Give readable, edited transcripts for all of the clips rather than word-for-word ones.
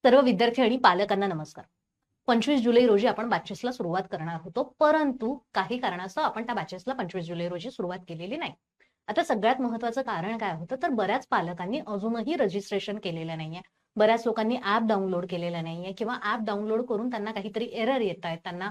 सर्व विद्यार्थी आणि पालकांना नमस्कार. 25 जुलै रोजी आपण बॅचेसला सुरुवात करणार होतो, परंतु काही कारणास्तव आपण त्या बॅचेसला 25 जुलै रोजी सुरुवात केलेली नाही. आता सगळ्यात महत्त्वाचं कारण काय होतं, तर बऱ्याच पालकांनी अजूनही रजिस्ट्रेशन केलेलं नाहीये. बऱ्याच लोकांनी ॲप डाउनलोड केलेलं नाहीये किंवा ॲप डाउनलोड करून त्यांना काहीतरी एरर येतायत. त्यांना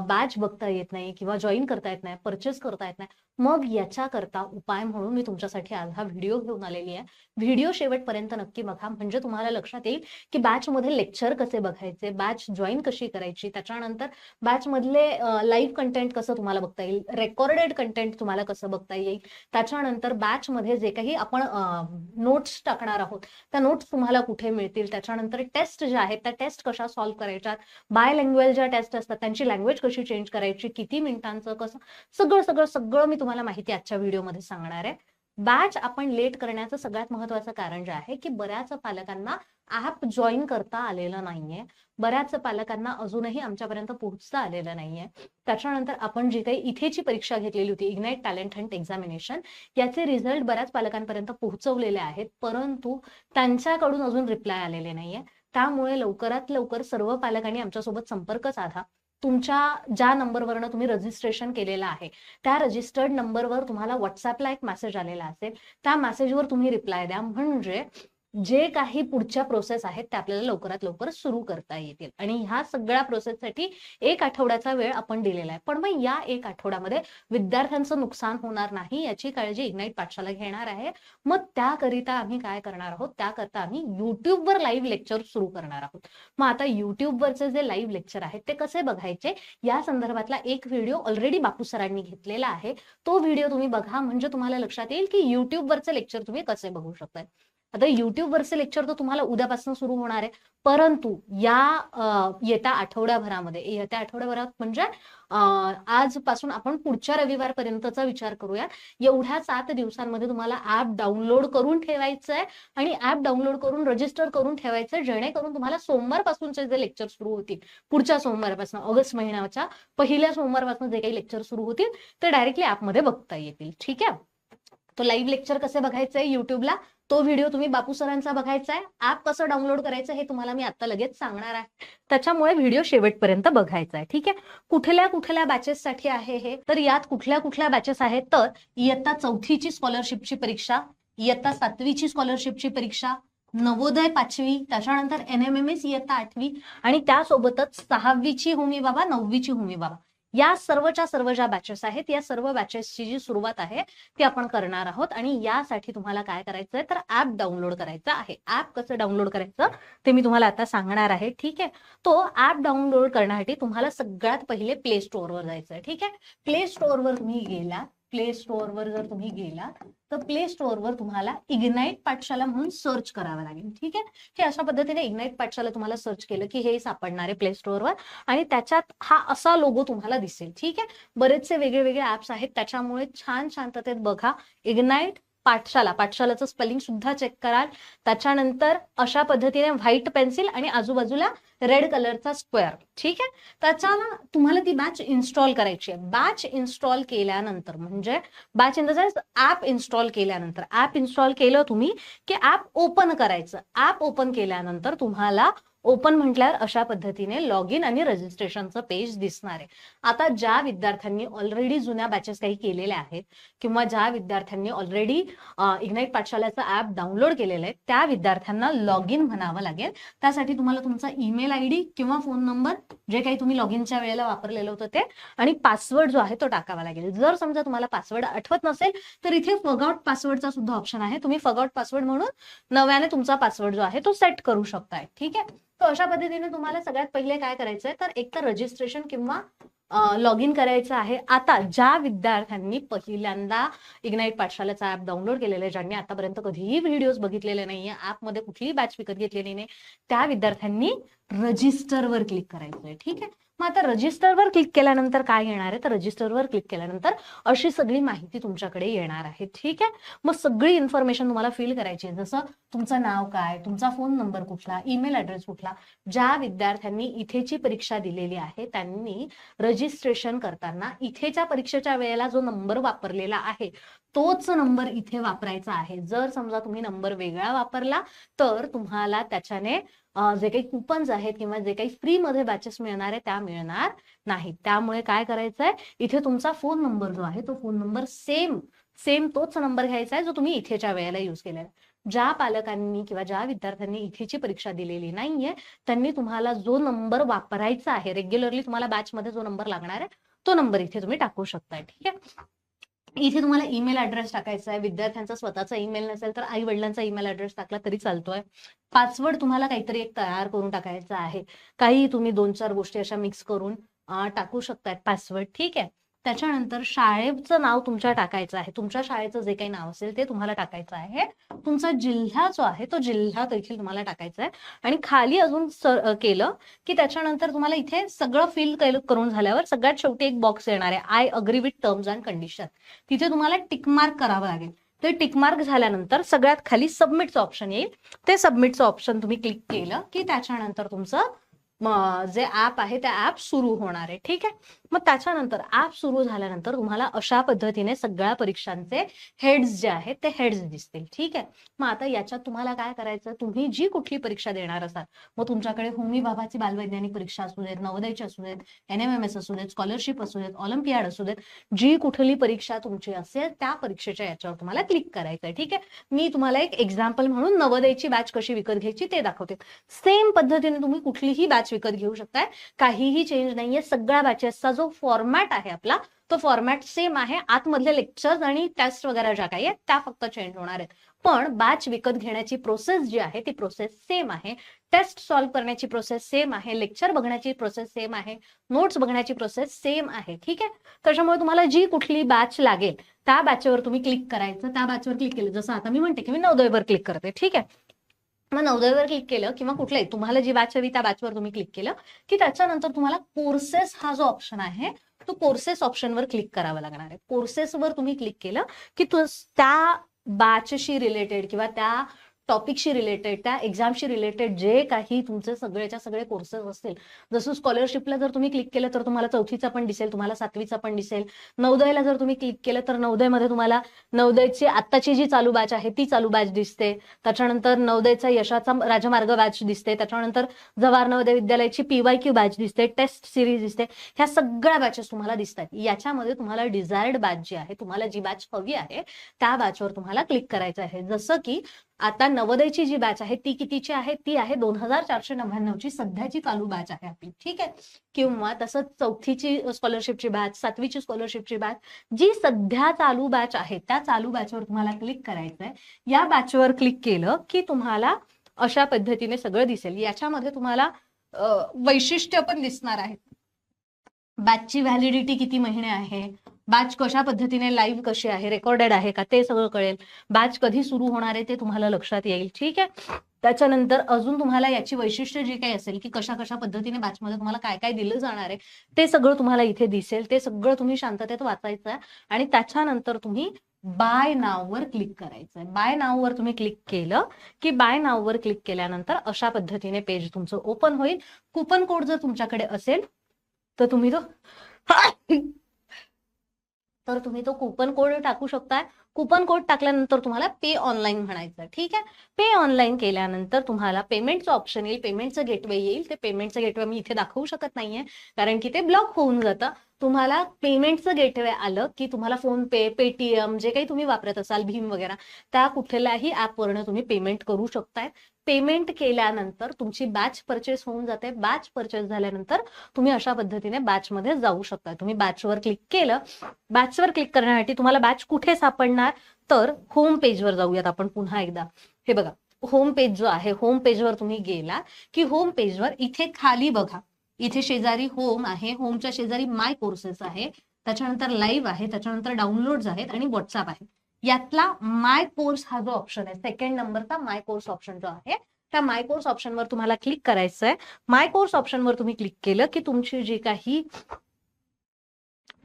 बॅच बघता येत नाही किंवा जॉइन करता येत नाही, परचेस करता येत नाही. मग याच्याकरता उपाय म्हणून मी तुमच्यासाठी आज हा व्हिडिओ घेऊन आलेली आहे. व्हिडिओ शेवटपर्यंत नक्की बघा, म्हणजे तुम्हाला लक्षात येईल की बॅचमध्ये लेक्चर कसे बघायचे, बॅच जॉइन कशी करायची, त्याच्यानंतर बॅचमधले लाईव्ह कंटेंट कसं तुम्हाला बघता येईल, रेकॉर्डेड कंटेंट तुम्हाला कसं बघता येईल, त्याच्यानंतर बॅचमध्ये जे काही आपण नोट्स टाकणार आहोत त्या नोट्स तुम्हाला कुठे मिळतील, त्याच्यानंतर टेस्ट ज्या आहेत त्या टेस्ट कशा सॉल्व्ह करायच्या, बाय लँग्वेज ज्या टेस्ट असतात त्यांची लँग्वेज कशी चेंज करायची, किती मिनिटांचं कसं, सगळं सगळं सगळं मी तुम्हाला माहिती आजच्या व्हिडिओमध्ये सांगणार आहे. बॅच आपण लेट करण्याचं सगळ्यात महत्त्वाचं कारण जे आहे की बऱ्याच पालकांना ॲप जॉईन करता आलेलं नाहीये, बऱ्याच पालकांना अजूनही आमच्यापर्यंत पोहोचता आलेलं नाहीये. त्याच्यानंतर आपण जी काही इथेची परीक्षा घेतलेली होती, इग्नाइट टॅलेंट हंट एक्झामिनेशन, याचे रिझल्ट बऱ्याच पालकांपर्यंत पोहोचवलेले आहेत, परंतु त्यांच्याकडून अजून रिप्लाय आलेले नाहीये. त्यामुळे लवकरात लवकर सर्व पालकांनी आमच्यासोबत संपर्क साधा. तुमच्या ज्या नंबरवरनं तुम्ही रजिस्ट्रेशन केलेलं आहे त्या रजिस्टर्ड नंबरवर तुम्हाला व्हॉट्सअपला एक मेसेज आलेला असेल, त्या मेसेजवर तुम्ही रिप्लाय द्या, म्हणजे जे काही पुढच्या प्रोसेस आहेत त्या आपल्याला लवकरात लवकर सुरू करता येतील. आणि ह्या सगळ्या प्रोसेससाठी 1 आठवड्याचा वेळ आपण दिलेला आहे. पण मग या 1 आठवड्यामध्ये विद्यार्थ्यांचं नुकसान होणार नाही याची काळजी इग्नाइट पाठशाला घेणार आहे. मग त्याकरिता आम्ही काय करणार आहोत, त्याकरता आम्ही युट्यूबवर लाईव्ह लेक्चर सुरू करणार आहोत. मग आता युट्यूबवरचे जे लाईव्ह लेक्चर आहेत ते कसे बघायचे या संदर्भातला एक व्हिडिओ ऑलरेडी बापू सरांनी घेतलेला आहे. तो व्हिडिओ तुम्ही बघा, म्हणजे तुम्हाला लक्षात येईल की युट्यूबवरचे लेक्चर तुम्ही कसे बघू शकता. आता युट्यूबवरचे लेक्चर तर तुम्हाला उद्यापासून सुरू होणार आहे, परंतु येत्या आठवड्याभरात म्हणजे आजपासून आपण पुढच्या रविवारपर्यंतचा विचार करूया. एवढ्या 7 दिवसांमध्ये तुम्हाला ॲप डाउनलोड करून ठेवायचंय आणि ॲप डाउनलोड करून रजिस्टर करून ठेवायचंय, जेणेकरून तुम्हाला सोमवारपासूनचे जे लेक्चर सुरू होतील, पुढच्या सोमवारपासून ऑगस्ट महिन्याच्या पहिल्या सोमवारपासून जे काही लेक्चर सुरू होतील ते डायरेक्टली ॲपमध्ये बघता येतील. ठीक आहे. तो लाईव्ह लेक्चर कसे बघायचंय युट्यूबला, तो व्हिडिओ तुम्ही बापू सरांचा बघायचा आहे. ऍप कसं डाउनलोड करायचं हे तुम्हाला मी आता लगेच सांगणार आहे, त्याच्यामुळे व्हिडिओ शेवटपर्यंत बघायचा आहे. ठीक आहे. कुठल्या कुठल्या बॅचेससाठी आहे हे, तर यात कुठल्या कुठल्या बॅचेस आहेत, तर इयत्ता 4थीची स्कॉलरशिपची परीक्षा, इयत्ता 7वीची स्कॉलरशिपची परीक्षा, नवोदय 5वी, त्याच्यानंतर NMMS इयत्ता 8वी आणि त्यासोबतच 6वीची होमी बाबा, 9वीची होमी बाबा, या सर्वच्या सर्व ज्या बॅचेस आहेत या सर्व बॅचेसची जी सुरुवात आहे ती आपण करणार आहोत. आणि यासाठी तुम्हाला काय करायचंय, तर ऍप डाउनलोड करायचं आहे. ऍप कसं डाउनलोड करायचं ते मी तुम्हाला आता सांगणार आहे. ठीक आहे. तो ऍप डाउनलोड करण्यासाठी तुम्हाला सगळ्यात पहिले प्ले स्टोअरवर जायचं आहे. ठीक आहे. प्ले स्टोअरवर जर तुम्ही गेलात तर प्ले स्टोअरवर तुम्हाला इग्नाइट पाठशाला म्हणून सर्च करावं लागेल. ठीक आहे. हे अशा पद्धतीने इग्नाइट पाठशाला तुम्हाला सर्च केलं की हे सापडणार आहे प्ले स्टोअरवर आणि त्याच्यात हा असा लोगो तुम्हाला दिसेल. ठीक आहे. बरेचसे वेगळे ऍप्स आहेत, त्याच्यामुळे छान शांततेत बघा. इग्नाइट पाठशालाचं स्पेलिंग सुद्धा चेक कराल. त्याच्यानंतर अशा पद्धतीने व्हाईट पेन्सिल आणि आजूबाजूला रेड कलरचा स्क्वेअर. ठीक आहे. त्याच्याला तुम्हाला ती बॅच इन्स्टॉल करायची आहे. बॅच इन्स्टॉल केल्यानंतर म्हणजे batch in the sense app install केल्यानंतर, ऍप इन्स्टॉल केलं तुम्ही की ऍप ओपन करायचं. ऍप ओपन केल्यानंतर तुम्हाला ओपन म्हटल्यावर अशा पद्धतीने लॉग इन आणि रजिस्ट्रेशनचं पेज दिसणार आहे. आता ज्या विद्यार्थ्यांनी ऑलरेडी जुन्या बॅचेस काही केलेल्या आहेत किंवा ज्या विद्यार्थ्यांनी ऑलरेडी इग्नाइट पाठशालाचं ऍप डाउनलोड केलेलं आहे त्या विद्यार्थ्यांना लॉग इन म्हणावं लागेल. त्यासाठी तुम्हाला तुमचा ईमेल ID किंवा फोन नंबर, जे काही तुम्ही लॉग इनच्या वेळेला वापरलेलं होतं ते, आणि पासवर्ड जो आहे तो टाकावा लागेल. जर समजा तुम्हाला पासवर्ड आठवत नसेल तर इथे फॉरगॉट पासवर्डचा सुद्धा ऑप्शन आहे. तुम्ही फॉरगॉट पासवर्ड म्हणून नव्याने तुमचा पासवर्ड जो आहे तो सेट करू शकताय. ठीक आहे. तर अशा पद्धतीने तुम्हाला सगळ्यात पहिले काय करायचंय, तर एक तर रजिस्ट्रेशन किंवा लॉग इन करायचं आहे. आता ज्या विद्यार्थ्यांनी पहिल्यांदा इग्नाइट पाठशालाचा ऍप डाउनलोड केलेलं आहे, ज्यांनी आतापर्यंत कधीही व्हिडिओज बघितलेले नाहीये, ऍपमध्ये कुठलीही बॅच विकत घेतलेली नाही, त्या विद्यार्थ्यांनी रजिस्टरवर क्लिक करायचंय. ठीक आहे. मग आता रजिस्टरवर क्लिक केल्यानंतर काय येणार आहे, तर रजिस्टरवर क्लिक केल्यानंतर अशी सगळी माहिती तुमच्याकडे येणार आहे. ठीक आहे. मग सगळी इन्फॉर्मेशन तुम्हाला फिल करायची आहे, जसं तुमचं नाव काय, तुमचा फोन नंबर कुठला, ईमेल ऍड्रेस कुठला. ज्या विद्यार्थ्यांनी इथेची परीक्षा दिलेली आहे त्यांनी रजिस्ट्रेशन करताना इथेच्या परीक्षेच्या वेळेला जो नंबर वापरलेला आहे तोच नंबर इथे वापरायचा आहे. जर समजा तुम्ही नंबर वेगळा वापरला तर तुम्हाला त्याच्याने जे काही कुपन्स आहेत किंवा जे काही फ्रीमध्ये बॅचेस मिळणार आहे त्या मिळणार नाहीत. त्यामुळे काय करायचंय, इथे तुमचा फोन नंबर जो आहे तो फोन नंबर सेम तोच नंबर घ्यायचा आहे जो तुम्ही इथेच्या वेळेला युज केलेला आहे. ज्या पालकांनी किंवा ज्या विद्यार्थ्यांनी इथेची परीक्षा दिलेली नाहीये त्यांनी तुम्हाला जो नंबर वापरायचा आहे, रेग्युलरली तुम्हाला बॅचमध्ये जो नंबर लागणार आहे तो नंबर इथे तुम्ही टाकू शकताय. ठीक आहे. इथे तुम्हाला ईमेल ऍड्रेस टाकायचा आहे. विद्यार्थ्यांचा स्वतःचा ईमेल नसेल तर आई वडिलांचा ईमेल ऍड्रेस टाकला तरी चालतोय. पासवर्ड तुम्हाला काहीतरी एक तयार करून टाकायचा आहे. काही तुम्ही 2-4 गोष्टी अशा मिक्स करून टाकू शकतायत पासवर्ड. ठीक आहे. त्याच्यानंतर शाळेचं नाव तुमच्या टाकायचं आहे. तुमच्या शाळेचं जे काही नाव असेल ते तुम्हाला टाकायचं आहे. तुमचा जिल्हा जो आहे तो जिल्हा देखील तुम्हाला टाकायचा आहे. आणि खाली अजून केलं की त्याच्यानंतर तुम्हाला इथे सगळं फिल करून झाल्यावर सगळ्यात शेवटी एक बॉक्स येणार आहे, I agree with terms and condition. तिथे तुम्हाला टिक मार्क करावं लागेल. ते टिक मार्क झाल्यानंतर सगळ्यात खाली सबमिटचं ऑप्शन येईल. ते सबमिटचं ऑप्शन तुम्ही क्लिक केलं की त्याच्यानंतर तुमचं जे ऍप आहे ते ऍप सुरू होणार आहे. ठीक आहे. मग त्याच्यानंतर ऍप सुरू झाल्यानंतर तुम्हाला अशा पद्धतीने सगळ्या परीक्षांचे हेड्स जे आहेत ते हेड्स दिसतील. ठीक आहे. मग आता याच्यात तुम्हाला काय करायचं, तुम्ही जी कुठली परीक्षा देणार असाल, मग तुमच्याकडे होमी भाभाची बालवैज्ञानिक परीक्षा असू देत, नवोदयची असू देत, NMMS असू देत, स्कॉलरशिप असू देत, ऑलिम्पियाड असू देत, जी कुठली परीक्षा तुमची असेल त्या परीक्षेच्या याच्यावर तुम्हाला क्लिक करायचं आहे. ठीक आहे. मी तुम्हाला एक एक्झाम्पल म्हणून नवोदयची बॅच कशी विकत घ्यायची ते दाखवते. सेम पद्धतीने तुम्ही कुठलीही बॅच विकत घेऊ शकताय. काहीही चेंज नाहीये. सगळ्या बॅचेसचा जो फॉर्मॅट आहे आपला तो फॉर्मॅट सेम आहे. आतमधले लेक्चर्स आणि टेस्ट वगैरे ज्या काही आहेत त्या फक्त चेंज होणार आहेत. पण बॅच विकत घेण्याची प्रोसेस जी आहे ती प्रोसेस सेम आहे. टेस्ट सॉल्व्ह करण्याची प्रोसेस सेम आहे. लेक्चर बघण्याची प्रोसेस सेम आहे. नोट्स बघण्याची प्रोसेस सेम आहे. ठीक आहे. त्याच्यामुळे तुम्हाला जी कुठली बॅच लागेल त्या बॅचवर तुम्ही क्लिक करायचं. त्या बॅचवर क्लिक केलं, जसं आता मी म्हणते की मी नवोदयवर क्लिक करते. ठीक आहे. मग नवोदयवर क्लिक केलं किंवा कुठलंही तुम्हाला जी बॅच हवी त्या बॅचवर तुम्ही क्लिक केलं की त्याच्यानंतर तुम्हाला कोर्सेस हा जो ऑप्शन आहे तो कोर्सेस ऑप्शनवर क्लिक करावा लागणार आहे. कोर्सेसवर तुम्ही क्लिक केलं की त्या बॅचशी रिलेटेड किंवा त्या टॉपिकशी रिलेटेड, त्या एक्झामशी रिलेटेड जे काही तुमचे सगळेच्या सगळे कोर्सेस असतील, जसं स्कॉलरशिपला जर तुम्ही क्लिक केलं तर तुम्हाला 4थीचा पण दिसेल, तुम्हाला 7वीचा पण दिसेल. नवोदयला जर तुम्ही क्लिक केलं तर नवोदयमध्ये तुम्हाला नवोदयची आत्ताची जी चालू बॅच आहे ती चालू बॅच दिसते. त्याच्यानंतर नवोदयचा यशाचा राजमार्ग बॅच दिसते. त्याच्यानंतर जवाहर नवोदय विद्यालयाची PYQ बॅच दिसते, टेस्ट सिरीज दिसते. ह्या सगळ्या बॅचेस तुम्हाला दिसतात. याच्यामध्ये तुम्हाला डिझायर्ड बॅच जी आहे, तुम्हाला जी बॅच हवी आहे त्या बॅचवर तुम्हाला क्लिक करायचं आहे. जसं की आता नवोदयची जी बॅच आहे ती कितीची आहे, ती आहे 2499 ची सध्याची चालू बॅच आहे आपली. ठीक आहे. किंवा तसंच 4थीची स्कॉलरशिपची बॅच, 7वीची स्कॉलरशिपची बॅच, जी सध्या चालू बॅच आहे त्या चालू बॅचवर तुम्हाला क्लिक करायचंय. या बॅचवर क्लिक केलं की तुम्हाला अशा पद्धतीने सगळं दिसेल. याच्यामध्ये तुम्हाला वैशिष्ट्य पण दिसणार आहे. बॅचची व्हॅलिडिटी किती महिने आहे, बॅच कशा पद्धतीने लाईव्ह कशी आहे, रेकॉर्डेड आहे का, ते सगळं कळेल. बॅच कधी सुरू होणार आहे ते तुम्हाला लक्षात येईल. ठीक आहे. त्याच्यानंतर अजून तुम्हाला याची वैशिष्ट्य जी काही असेल की कशा कशा पद्धतीने बॅचमध्ये तुम्हाला काय काय दिलं जाणार आहे ते सगळं तुम्हाला इथे दिसेल. ते सगळं तुम्ही शांततेत वाचायचं आहे आणि त्याच्यानंतर तुम्ही बाय नाववर क्लिक करायचंय. बाय नाववर तुम्ही क्लिक केलं की बाय नाववर क्लिक केल्यानंतर अशा पद्धतीने पेज तुमचं ओपन होईल. कुपन कोड जर तुमच्याकडे असेल तर तुम्ही तो कुपन कोड टाकू शकताय. कुपन कोड टाकल्यानंतर तुम्हाला पे ऑनलाईन म्हणायचं. ठीक आहे. पे ऑनलाईन केल्यानंतर तुम्हाला पेमेंटचं ऑप्शन येईल, पेमेंटचं गेटवे येईल. ते पेमेंटचं गेटवे मी इथे दाखवू शकत नाहीये कारण की ते ब्लॉक होऊन जातं. तुम्हाला पेमेंटचं गेटवे आलं की तुम्हाला फोन पे, पेटीएम जे काही तुम्ही वापरत असाल, भीम वगैरे, त्या कुठल्याही ऍपवरनं तुम्ही पेमेंट करू शकताय. पेमेंट केल्यानंतर तुमची बॅच परचेस होऊन जाते. बॅच परचेस झाल्यानंतर तुम्ही अशा पद्धतीने बॅचमध्ये जाऊ शकता. तुम्ही बॅचवर क्लिक केलं. बॅचवर क्लिक करण्यासाठी तुम्हाला बॅच कुठे सापडणार तर होम पेजवर जाऊयात आपण पुन्हा एकदा. हे बघा, होम पेज जो आहे, होम पेजवर तुम्ही गेला की होम पेजवर इथे खाली बघा, इथे शेजारी होम आहे, होमच्या शेजारी माय कोर्सेस आहे, त्याच्यानंतर लाईव्ह आहे, त्याच्यानंतर डाउनलोड्स आहेत आणि व्हॉट्सअप आहे. यातला माय कोर्स हा जो ऑप्शन आहे, सेकंड नंबरचा माय कोर्स ऑप्शन जो आहे, त्या माय कोर्स ऑप्शनवर तुम्हाला क्लिक करायचं आहे. माय कोर्स ऑप्शनवर तुम्ही क्लिक केलं की तुमची जी काही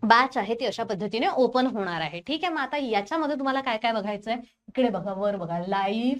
बॅच आहे ती अशा पद्धतीने ओपन होणार आहे. ठीक आहे. मग आता याच्यामध्ये तुम्हाला काय काय बघायचंय, इकडे बघा, वर बघा, लाईव्ह,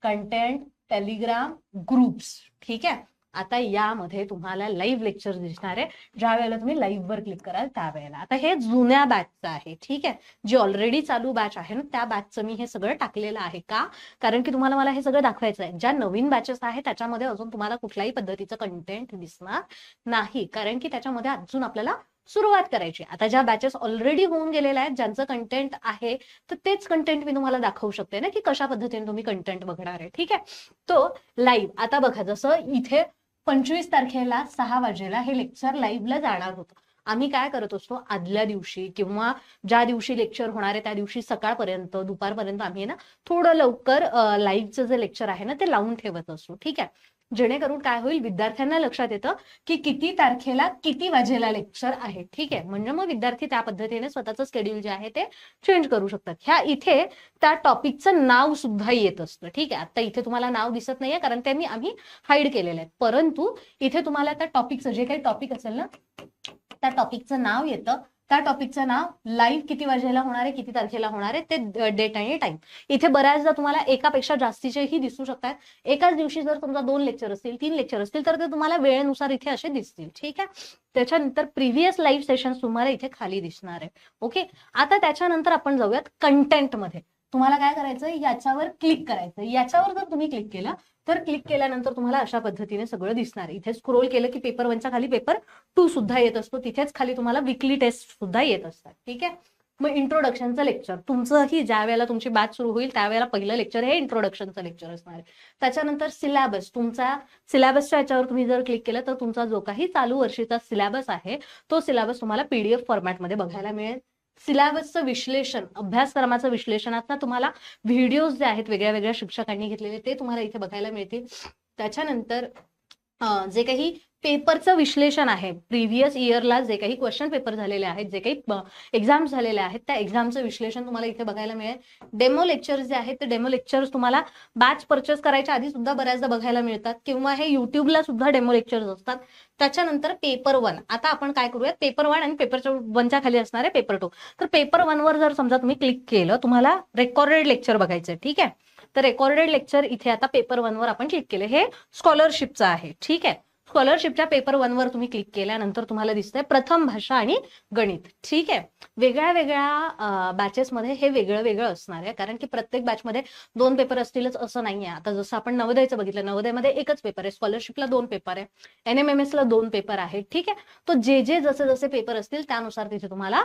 कंटेंट, टेलिग्राम, ग्रुप्स. ठीक आहे. आता यामध्ये तुम्हाला लाईव्ह लेक्चर दिसणार आहे, ज्या वेळेला तुम्ही लाईव्ह वर क्लिक कराल त्यावेळेला. आता हे जुन्या बॅचचं आहे, ठीक आहे, जी ऑलरेडी चालू बॅच आहे ना त्या बॅचचं मी हे सगळं टाकलेलं आहे. का? कारण की तुम्हाला मला हे सगळं दाखवायचं आहे. ज्या नवीन बॅचेस आहे त्याच्यामध्ये अजून तुम्हाला कुठल्याही पद्धतीचं कंटेंट दिसणार नाही, कारण की त्याच्यामध्ये अजून आपल्याला सुरुवात करायची. आता ज्या बॅचेस ऑलरेडी होऊन गेलेल्या आहेत, ज्यांचं कंटेंट आहे, तर तेच कंटेंट मी तुम्हाला दाखवू शकते ना, की कशा पद्धतीने तुम्ही कंटेंट बघणार आहे. ठीक आहे, तो लाईव्ह. आता बघा, जसं इथे 25 तारखेला 6 वाजेला हे लेक्चर लाईव्हला जाणार होतं. आम्ही काय करत असतो, आदल्या दिवशी किंवा ज्या दिवशी लेक्चर होणार आहे त्या दिवशी सकाळपर्यंत, दुपारपर्यंत आम्ही ना थोडं लवकर लाईव्हचं जे लेक्चर आहे ना ते लावून ठेवत असतो. ठीक आहे, जेणेकरून काय होईल, विद्यार्थ्यांना लक्षात येतं की किती तारखेला किती वाजेला लेक्चर आहे. ठीक आहे, म्हणजे मग विद्यार्थी त्या पद्धतीने स्वतःचं शेड्यूल जे आहे ते चेंज करू शकतात. ह्या इथे त्या टॉपिकचं नाव सुद्धा येत असतं. ठीक आहे, आता इथे तुम्हाला नाव दिसत नाहीये कारण ते आम्ही हाईड केलेलं आहे, परंतु इथे तुम्हाला त्या टॉपिकचं जे काही टॉपिक असेल ना त्या टॉपिकचं नाव येतं. त्या टॉपिकचं नाव, लाईव्ह किती वाजेला होणार आहे, किती तारखेला होणार आहे, ते डेट आणि टाइम. इथे बऱ्याचदा तुम्हाला एकापेक्षा जास्तीचेही दिसू शकतात. एकाच दिवशी जर तुमचा 2 लेक्चर असतील, 3 लेक्चर असतील तर ते तुम्हाला वेळेनुसार इथे असे दिसतील. ठीक आहे, त्याच्यानंतर प्रिव्हियस लाईव्ह सेशन तुम्हाला इथे खाली दिसणार आहे. ओके, आता त्याच्यानंतर आपण जाऊयात कंटेंट मध्ये. तुम्हाला काय करायचं, याच्यावर क्लिक करायचं. याच्यावर जर तुम्ही क्लिक केलं तर क्लिक केल्यानंतर तुम्हाला अशा पद्धतीने सगळं दिसणार आहे. इथे स्क्रोल केलं की पेपर 1च्या खाली पेपर 2 सुद्धा येत असतो. तिथेच खाली तुम्हाला वीकली टेस्ट सुद्धा येत असतात. ठीक आहे, मग इंट्रोडक्शनचं लेक्चर तुमचंही ज्या वेळेला तुमची बॅच सुरू होईल त्यावेळेला पहिलं लेक्चर हे इंट्रोडक्शनचं लेक्चर असणार आहे. त्याच्यानंतर सिलेबस, तुमचा सिलेबसच्या याच्यावर तुम्ही जर क्लिक केलं तर तुमचा जो काही चालू वर्षीचा सिलेबस आहे तो सिलेबस तुम्हाला PDF फॉर्मॅटमध्ये बघायला मिळेल. सिलेबसचं विश्लेषण, अभ्यासक्रमाचं विश्लेषण, आता तुम्हाला व्हिडिओज जे आहेत वेगळ्या वेगळ्या शिक्षकांनी घेतलेले ते तुम्हाला इथे बघायला मिळतील. त्याच्यानंतर जे काही पेपरचं विश्लेषण आहे, प्रिव्हियस इयरला जे काही क्वेश्चन पेपर झालेले आहेत, जे काही एक्झाम झालेले आहेत त्या एक्झामचं विश्लेषण तुम्हाला इथे बघायला मिळेल. डेमो लेक्चर्स जे आहेत ते डेमो लेक्चर्स तुम्हाला बॅच परचेस करायच्या आधी सुद्धा बऱ्याचदा बघायला मिळतात किंवा हे युट्यूबला सुद्धा डेमो लेक्चर्स असतात. त्याच्यानंतर पेपर 1, आता आपण काय करूयात, पेपर 1 आणि पेपर 1च्या खाली असणार आहे पेपर 2. तर पेपर 1 वर जर समजा तुम्ही क्लिक केलं, तुम्हाला रेकॉर्डेड लेक्चर बघायचं आहे. ठीक आहे, तर रेकॉर्डेड लेक्चर इथे आता पेपर 1 वर आपण क्लिक केले, हे स्कॉलरशिपचं आहे. ठीक आहे, स्कॉलरशिपच्या पेपर 1 वर तुम्ही क्लिक केल्यानंतर तुम्हाला दिसतंय प्रथम भाषा आणि गणित. ठीक आहे, वेगळ्या वेगळ्या बॅचेसमध्ये हे वेगळं वेगळं असणार आहे, कारण की प्रत्येक बॅचमध्ये 2 पेपर असतीलच असं नाहीये. आता जसं आपण नवोदयचं बघितलं, नवोदयमध्ये एकच पेपर आहे, स्कॉलरशिपला 2 पेपर आहे, NMMS ला 2 पेपर आहेत. ठीक आहे, तो जे जसे जसे पेपर असतील त्यानुसार तिथे तुम्हाला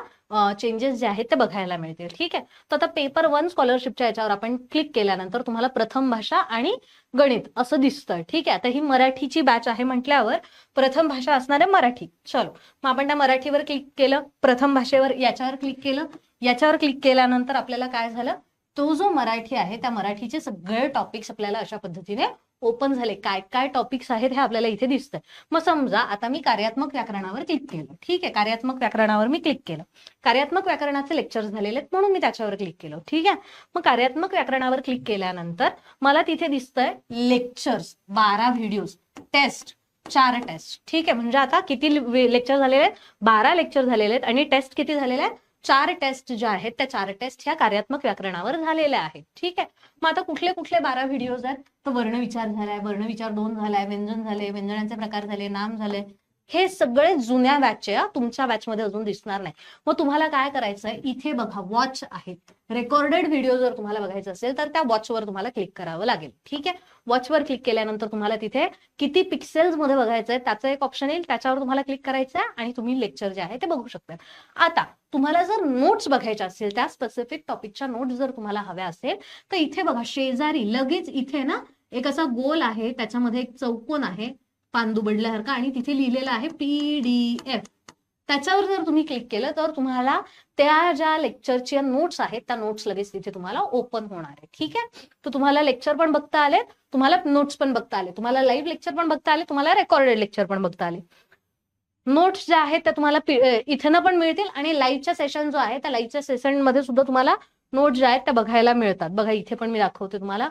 चेंजेस जे आहेत ते बघायला मिळतील. ठीक आहे, तर आता पेपर 1 स्कॉलरशिपच्या याच्यावर आपण क्लिक केल्यानंतर तुम्हाला प्रथम भाषा आणि गणित असं दिसतं. ठीक आहे, आता ही मराठीची बॅच आहे म्हटल्यावर प्रथम भाषा असणार आहे मराठी. चलो, मग आपण त्या मराठीवर क्लिक केलं, प्रथम भाषेवर याच्यावर क्लिक केलं. याच्यावर क्लिक केल्यानंतर आपल्याला काय झालं, तो जो मराठी आहे त्या मराठीचे सगळे टॉपिक्स आपल्याला अशा पद्धतीने ओपन झाले. काय काय टॉपिक्स आहेत हे आपल्याला इथे दिसतंय. मग समजा आता मी कार्यात्मक व्याकरणावर क्लिक केलं. ठीक आहे, कार्यात्मक व्याकरणावर मी क्लिक केलं. कार्यात्मक व्याकरणाचे लेक्चर झालेले आहेत म्हणून मी त्याच्यावर क्लिक केलं. ठीक आहे, मग कार्यात्मक व्याकरणावर क्लिक केल्यानंतर मला तिथे दिसतंय लेक्चर्स 12 व्हिडिओज, टेस्ट 4 टेस्ट. ठीक आहे, म्हणजे आता किती लेक्चर झालेले आहेत, 12 लेक्चर झालेले आहेत आणि टेस्ट किती झालेले आहेत, 4 टेस्ट ज्या आहेत त्या 4 टेस्ट ह्या कार्यात्मक व्याकरणावर झालेल्या आहेत. ठीक आहे, मग आता कुठले कुठले 12 व्हिडिओज आहेत, तर वर्णविचार झालाय, वर्णविचार 2 झालाय, व्यंजन झाले, व्यंजनांचे प्रकार झाले, नाम झाले. हे सगळे जुन्या बॅचचे, तुमच्या बॅचमध्ये अजून दिसणार नाही. मग तुम्हाला काय करायचंय, इथे बघा वॉच आहे, रेकॉर्डेड व्हिडिओ जर तुम्हाला बघायचं असेल तर त्या वॉचवर तुम्हाला क्लिक करावं लागेल. ठीक आहे, वॉचवर क्लिक केल्यानंतर तुम्हाला तिथे किती पिक्सेल्स मध्ये बघायचंय त्याचं एक ऑप्शन येईल, त्याच्यावर तुम्हाला क्लिक करायचं आहे आणि तुम्ही लेक्चर जे आहे ते बघू शकता. आता तुम्हाला जर नोट्स बघायच्या असतील, त्या स्पेसिफिक टॉपिकच्या नोट्स जर तुम्हाला हव्या असेल तर इथे बघा शेजारी लगेच इथे ना एक असा गोल आहे, त्याच्यामध्ये एक चौकोन आहे पानदुबडल्यासारखा आणि तिथे लिहिलेलं आहे PDF. त्याच्यावर जर तुम्ही क्लिक केलं तर तुम्हाला त्या ज्या लेक्चरच्या नोट्स आहेत त्या नोट्स लगेच तिथे तुम्हाला ओपन होणार आहे. ठीक आहे, तर तुम्हाला लेक्चर पण बघता आले, तुम्हाला नोट्स पण बघता आले, तुम्हाला लाईव्ह लेक्चर पण बघता आले, तुम्हाला रेकॉर्डेड लेक्चर पण बघता आले. नोट्स ज्या आहेत त्या तुम्हाला इथनं पण मिळतील आणि लाईव्हच्या सेशन जो आहे त्या लाईव्हच्या सेशन मध्ये सुद्धा तुम्हाला नोट्स ज्या आहेत त्या बघायला मिळतात. बघा इथे पण मी दाखवते तुम्हाला.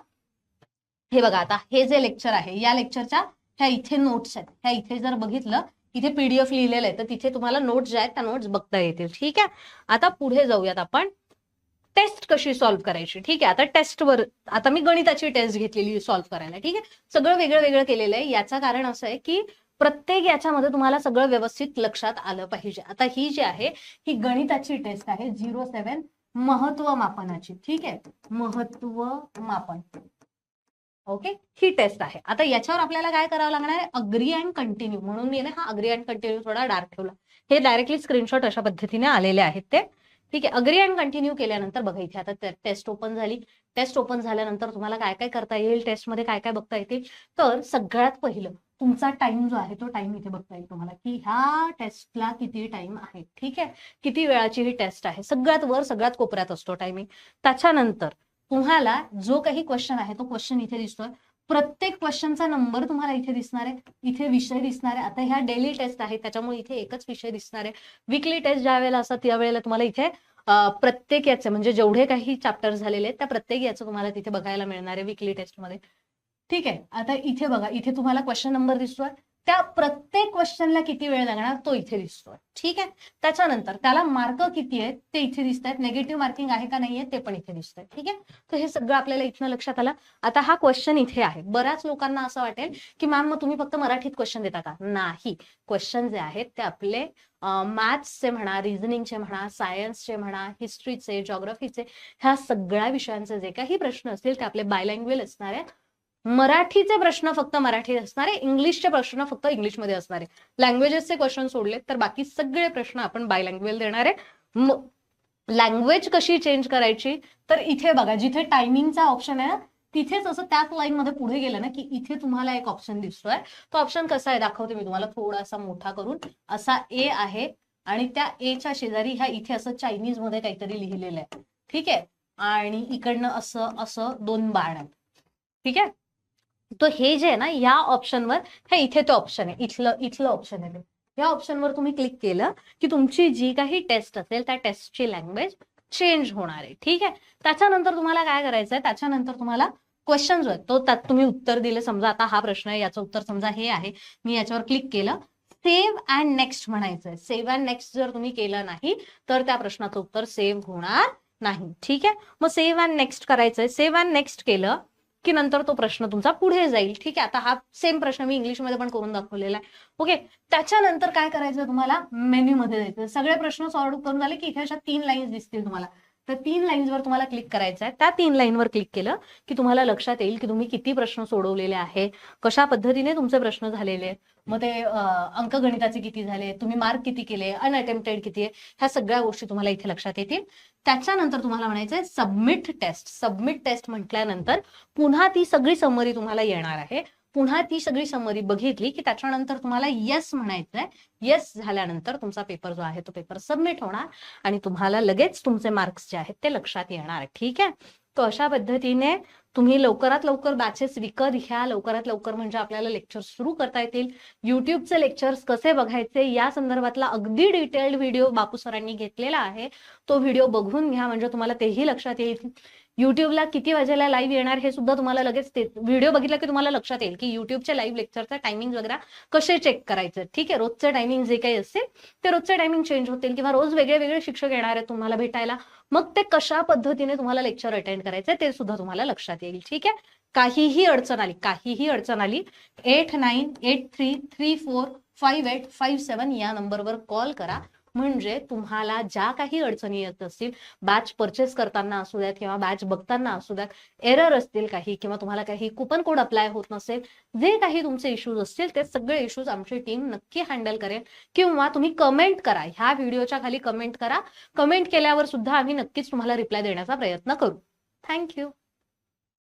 हे बघा, आता हे जे लेक्चर आहे या लेक्चरच्या ह्या इथे नोट्स आहेत, ह्या इथे जर बघितलं इथे PDF लिहिलेलं आहे तर तिथे तुम्हाला नोट्स ज्या आहेत त्या नोट्स बघता येतील. ठीक आहे, आता पुढे जाऊयात आपण. टेस्ट कशी सॉल्व्ह करायची, ठीक आहे. आता टेस्टवर, आता मी गणिताची टेस्ट घेतलेली सॉल्व्ह करायला, ठीक आहे. सगळं वेगळं वेगळं केलेलं आहे. याचं कारण असं आहे की प्रत्येक याच्यामध्ये तुम्हाला सगळं व्यवस्थित लक्षात आलं पाहिजे. आता ही जी आहे ही गणिताची टेस्ट आहे 07 महत्व मापनाची, ठीक आहे. महत्व मापन, ओके, ही टेस्ट आहे. आता याच्यावर आपल्याला काय करावं लागणार आहे, अग्री अँड कंटिन्यू. म्हणून मी हा अग्री अँड कंटिन्यू थोडा डार्क ठेवला. हे डायरेक्टली स्क्रीनशॉट अशा पद्धतीने आलेले आहेत ते, ठीक आहे. अग्री अँड कंटिन्यू केल्यानंतर बघा इथे आता टेस्ट ओपन झाली. टेस्ट ओपन झाल्यानंतर तुम्हाला काय काय करता येईल, टेस्टमध्ये काय काय बघता येतील, तर सगळ्यात पहिलं तुमचा टाइम जो आहे तो टाइम इथे बघता येईल तुम्हाला की ह्या टेस्टला किती टाइम आहे, ठीक आहे. किती वेळाची ही टेस्ट आहे, सगळ्यात वर सगळ्यात कोपऱ्यात असतो टायमिंग. त्याच्यानंतर तुम्हाला जो काही क्वेश्चन आहे तो क्वेश्चन इथे दिसतोय. प्रत्येक क्वेश्चनचा नंबर तुम्हाला इथे दिसणार आहे. इथे विषय दिसणार आहे. आता ह्या डेली टेस्ट आहे त्याच्यामुळे इथे एकच विषय दिसणार आहे. वीकली टेस्ट ज्या वेळेला असतात त्यावेळेला तुम्हाला इथे प्रत्येक याचे म्हणजे जेवढे काही चॅप्टर झालेले आहेत त्या प्रत्येक याचं तुम्हाला तिथे बघायला मिळणार आहे वीकली टेस्टमध्ये, ठीक आहे. आता इथे बघा, इथे तुम्हाला क्वेश्चन नंबर दिसतोय. त्या प्रत्येक क्वेश्चनला किती वेळ लागणार तो इथे दिसतोय, ठीक आहे. त्याच्यानंतर त्याला मार्क किती आहेत ते इथे दिसत आहेत. निगेटिव्ह मार्किंग आहे का नाहीये ते पण इथे दिसत आहे, ठीक आहे. तर हे सगळं आपल्याला इथनं लक्षात आलं. आता हा क्वेश्चन इथे आहे. बऱ्याच लोकांना असं वाटेल की मॅम मग तुम्ही फक्त मराठीत क्वेश्चन देता का, नाही. क्वेश्चन जे आहेत ते आपले मॅथ्सचे म्हणा, रिझनिंगचे म्हणा, सायन्सचे म्हणा, हिस्ट्रीचे, जॉग्राफीचे, ह्या सगळ्या विषयांचे जे काही प्रश्न असतील ते आपले बायलँग्वेज असणार आहेत. मराठीचे प्रश्न फक्त मराठीत असणारे, इंग्लिशचे प्रश्न फक्त इंग्लिशमध्ये असणारे. लँग्वेजेसचे क्वेश्चन सोडले तर बाकी सगळे प्रश्न आपण बायलँग्वेज देणार आहे. लँग्वेज कशी चेंज करायची, तर इथे बघा जिथे टायमिंगचा ऑप्शन आहे तिथेच असं त्याच लाईन मध्ये पुढे गेलं ना की इथे तुम्हाला एक ऑप्शन दिसतोय. तो ऑप्शन कसा आहे दाखवते मी तुम्हाला थोडासा मोठा करून. असा ए आहे आणि त्या एच्या शेजारी ह्या इथे असं चायनीज मध्ये काहीतरी लिहिलेलं आहे, ठीक आहे. आणि इकडनं असं असं 2 बाण आहेत, ठीक आहे. तो हे जे आहे ना या ऑप्शनवर, हे इथे तो ऑप्शन आहे, इथलं ऑप्शन आहे. या ऑप्शनवर तुम्ही क्लिक केलं की तुमची जी काही टेस्ट असेल त्या टेस्टची लँग्वेज चेंज होणार आहे, ठीक आहे. त्याच्यानंतर तुम्हाला काय करायचंय, त्याच्यानंतर तुम्हाला क्वेश्चन जो आहे तो त्यात तुम्ही उत्तर दिले. समजा आता हा प्रश्न आहे, याचं उत्तर समजा हे आहे. मी याच्यावर क्लिक केलं, सेव्ह अँड नेक्स्ट म्हणायचंय. सेव्ह अँड नेक्स्ट जर तुम्ही केलं नाही तर त्या प्रश्नाचं उत्तर सेव्ह होणार नाही, ठीक आहे. मग सेव्ह अँड नेक्स्ट करायचंय. सेव्ह अँड नेक्स्ट केलं की नंतर तो प्रश्न तुमचा पुढे जाईल, ठीक आहे. आता हा सेम प्रश्न मी इंग्लिशमध्ये पण करून दाखवलेला आहे, ओके. त्याच्यानंतर काय करायचं, तुम्हाला मेन्यू मध्ये जायचं. सगळे प्रश्न सॉल्व्ह करून झाले की इथे अशा 3 लाईन्स दिसतील तुम्हाला. तर 3 लाईन्सवर तुम्हाला क्लिक करायचं आहे. त्या 3 लाईनवर क्लिक केलं की तुम्हाला लक्षात येईल की तुम्ही किती प्रश्न सोडवलेले आहे, कशा पद्धतीने तुमचे प्रश्न झालेले आहेत, मग ते अंकगणिताचे किती झाले, तुम्ही मार्क किती केले, अनअटेम्प्टेड किती आहे, ह्या सगळ्या गोष्टी तुम्हाला इथे लक्षात येतील. त्याच्यानंतर तुम्हाला म्हणायचंय सबमिट टेस्ट. सबमिट टेस्ट म्हटल्यानंतर पुन्हा ती सगळी समरी तुम्हाला येणार आहे. पुन्हा ती सगळी समरी बघितली की त्याच्यानंतर तुम्हाला येस म्हणायचंय. येस झाल्यानंतर तुमचा पेपर जो आहे तो पेपर सबमिट होणार आणि तुम्हाला लगेच तुमचे मार्क्स जे आहेत ते लक्षात येणार, ठीक आहे. तो अशा पद्धतीने तुम्ही लवकरात लवकर बॅचेस विकत घ्या. लवकरात लवकर म्हणजे आपल्याला लेक्चर सुरू करता येतील. युट्यूबचे लेक्चर्स कसे बघायचे या संदर्भातला अगदी डिटेल्ड व्हिडिओ बापू सरांनी घेतलेला आहे. तो व्हिडिओ बघून घ्या म्हणजे तुम्हाला तेही लक्षात येईल. युट्यूबला किती वाजेला लाईव्ह येणार हे सुद्धा तुम्हाला लगेच व्हिडिओ बघितला की तुम्हाला लक्षात येईल की युट्यूबच्या लाईव्ह लेक्चरचा टायमिंग वगैरे कसे चेक करायचं, ठीक आहे. रोजचं टायमिंग जे काही असेल ते रोजचं टायमिंग चेंज होतील किंवा रोज वेगळे वेगळे शिक्षक येणार आहेत तुम्हाला भेटायला. मग ते कशा पद्धतीने तुम्हाला लेक्चर अटेंड करायचं ते सुद्धा तुम्हाला लक्षात येईल, ठीक आहे. काहीही अडचण आली 8983345857 या नंबरवर कॉल करा. म्हणजे तुम्हाला ज्या काही अडचणी येत असतील, बॅच परचेस करताना असू द्यात किंवा बॅच बघताना असू द्यात, एरर असतील काही किंवा तुम्हाला काही कुपन कोड अप्लाय होत नसेल, जे काही तुमचे इश्यूज असतील ते सगळे इश्यूज आमची टीम नक्की हँडल करेल. किंवा तुम्ही कमेंट करा, ह्या व्हिडिओच्या खाली कमेंट करा. कमेंट केल्यावर सुद्धा आम्ही नक्कीच तुम्हाला रिप्लाय देण्याचा प्रयत्न करू. थँक्यू.